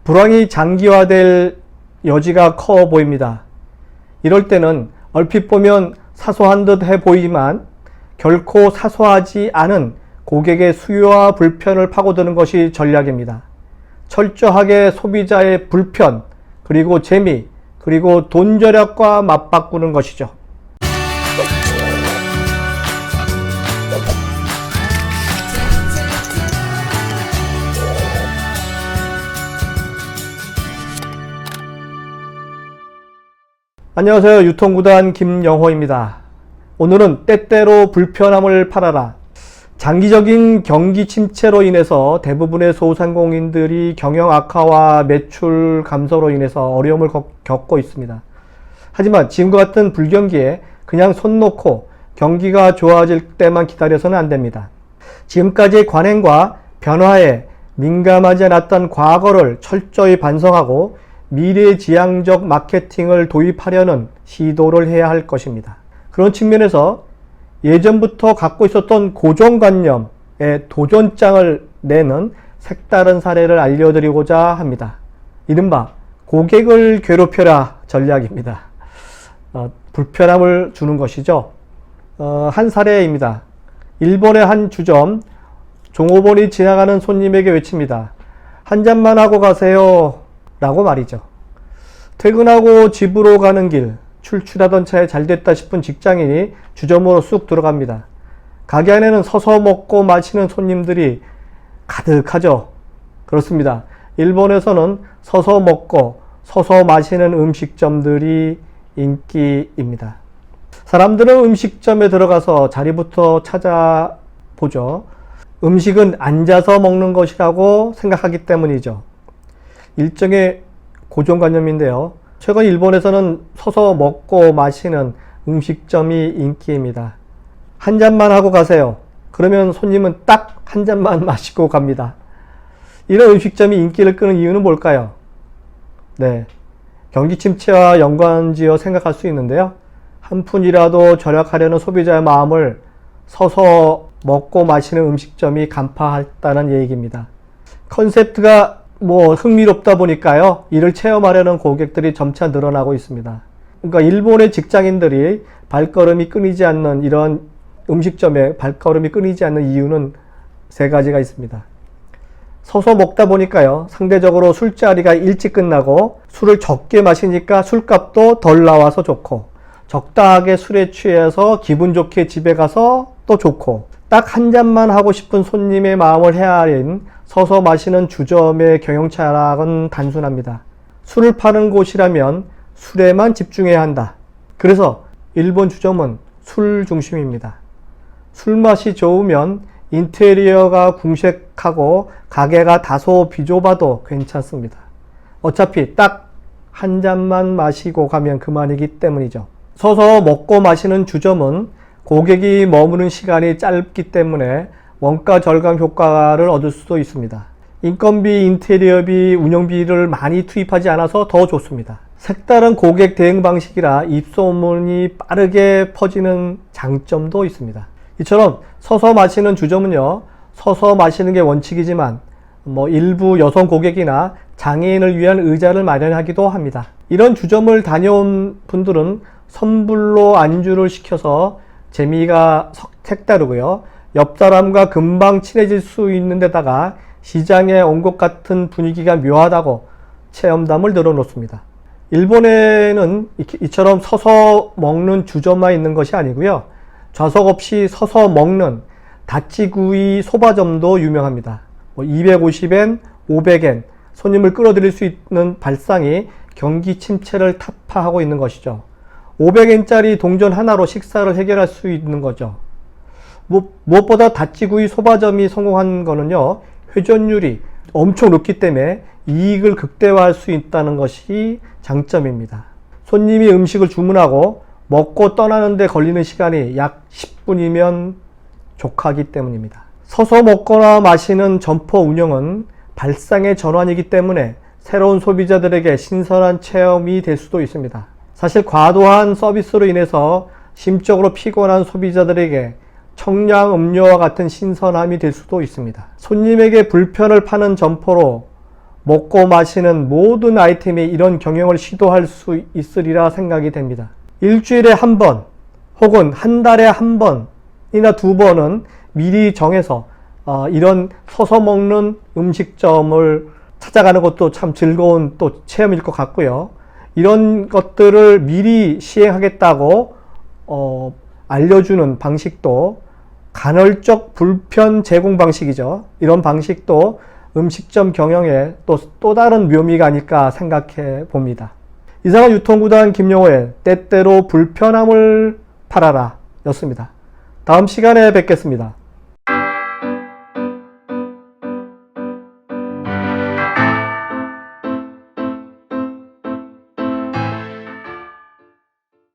불황이 장기화될 여지가 커 보입니다. 이럴 때는 얼핏 보면 사소한 듯 해 보이지만 결코 사소하지 않은 고객의 수요와 불편을 파고드는 것이 전략입니다. 철저하게 소비자의 불편, 그리고 재미, 그리고 돈 절약과 맞바꾸는 것이죠. 안녕하세요. 유통구단 김영호입니다. 오늘은 때때로 불편함을 팔아라. 장기적인 경기 침체로 인해서 대부분의 소상공인들이 경영 악화와 매출 감소로 인해서 어려움을 겪고 있습니다. 하지만 지금과 같은 불경기에 그냥 손 놓고 경기가 좋아질 때만 기다려서는 안 됩니다. 지금까지의 관행과 변화에 민감하지 않았던 과거를 철저히 반성하고 미래지향적 마케팅을 도입하려는 시도를 해야 할 것입니다. 그런 측면에서 예전부터 갖고 있었던 고정관념에 도전장을 내는 색다른 사례를 알려드리고자 합니다. 이른바 고객을 괴롭혀라 전략입니다. 불편함을 주는 것이죠. 한 사례입니다. 일본의 한 주점, 종업원이 지나가는 손님에게 외칩니다. 한 잔만 하고 가세요 라고 말이죠. 퇴근하고 집으로 가는 길, 출출하던 차에 잘됐다 싶은 직장인이 주점으로 쑥 들어갑니다. 가게 안에는 서서 먹고 마시는 손님들이 가득하죠. 그렇습니다. 일본에서는 서서 먹고 서서 마시는 음식점들이 인기입니다. 사람들은 음식점에 들어가서 자리부터 찾아보죠. 음식은 앉아서 먹는 것이라고 생각하기 때문이죠. 일종의 고정관념인데요. 최근 일본에서는 서서 먹고 마시는 음식점이 인기입니다. 한 잔만 하고 가세요. 그러면 손님은 딱 한 잔만 마시고 갑니다. 이런 음식점이 인기를 끄는 이유는 뭘까요? 네, 경기 침체와 연관지어 생각할 수 있는데요. 한 푼이라도 절약하려는 소비자의 마음을 서서 먹고 마시는 음식점이 간파했다는 얘기입니다. 컨셉트가 흥미롭다 보니까요. 이를 체험하려는 고객들이 점차 늘어나고 있습니다. 그러니까 일본의 직장인들이 발걸음이 끊이지 않는 이런 음식점에 발걸음이 끊이지 않는 이유는 세 가지가 있습니다. 서서 먹다 보니까요. 상대적으로 술자리가 일찍 끝나고 술을 적게 마시니까 술값도 덜 나와서 좋고, 적당하게 술에 취해서 기분 좋게 집에 가서 또 좋고, 딱 한 잔만 하고 싶은 손님의 마음을 헤아린 서서 마시는 주점의 경영 철학은 단순합니다. 술을 파는 곳이라면 술에만 집중해야 한다. 그래서 일본 주점은 술 중심입니다. 술맛이 좋으면 인테리어가 궁색하고 가게가 다소 비좁아도 괜찮습니다. 어차피 딱 한 잔만 마시고 가면 그만이기 때문이죠. 서서 먹고 마시는 주점은 고객이 머무는 시간이 짧기 때문에 원가 절감 효과를 얻을 수도 있습니다. 인건비, 인테리어비, 운영비를 많이 투입하지 않아서 더 좋습니다. 색다른 고객 대응 방식이라 입소문이 빠르게 퍼지는 장점도 있습니다. 이처럼 서서 마시는 주점은요, 서서 마시는 게 원칙이지만 일부 여성 고객이나 장애인을 위한 의자를 마련하기도 합니다. 이런 주점을 다녀온 분들은 선불로 안주를 시켜서 재미가 색다르고요. 옆 사람과 금방 친해질 수 있는 데다가 시장에 온 것 같은 분위기가 묘하다고 체험담을 늘어놓습니다. 일본에는 이처럼 서서 먹는 주점만 있는 것이 아니고요. 좌석 없이 서서 먹는 다찌구이 소바점도 유명합니다. 250엔, 500엔 손님을 끌어들일 수 있는 발상이 경기 침체를 타파하고 있는 것이죠. 500엔짜리 동전 하나로 식사를 해결할 수 있는 거죠. 무엇보다 다찌구이 소바점이 성공한 거는요, 회전율이 엄청 높기 때문에 이익을 극대화할 수 있다는 것이 장점입니다. 손님이 음식을 주문하고 먹고 떠나는데 걸리는 시간이 약 10분이면 족하기 때문입니다. 서서 먹거나 마시는 점포 운영은 발상의 전환이기 때문에 새로운 소비자들에게 신선한 체험이 될 수도 있습니다. 사실 과도한 서비스로 인해서 심적으로 피곤한 소비자들에게 청량 음료와 같은 신선함이 될 수도 있습니다. 손님에게 불편을 파는 점포로 먹고 마시는 모든 아이템이 이런 경영을 시도할 수 있으리라 생각이 됩니다. 일주일에 한 번 혹은 한 달에 한 번이나 두 번은 미리 정해서 이런 서서 먹는 음식점을 찾아가는 것도 참 즐거운 또 체험일 것 같고요. 이런 것들을 미리 시행하겠다고 알려주는 방식도 간헐적 불편 제공 방식이죠. 이런 방식도 음식점 경영에 또 다른 묘미가 아닐까 생각해 봅니다. 이상은 유통구단 김용호의 때때로 불편함을 팔아라 였습니다. 다음 시간에 뵙겠습니다.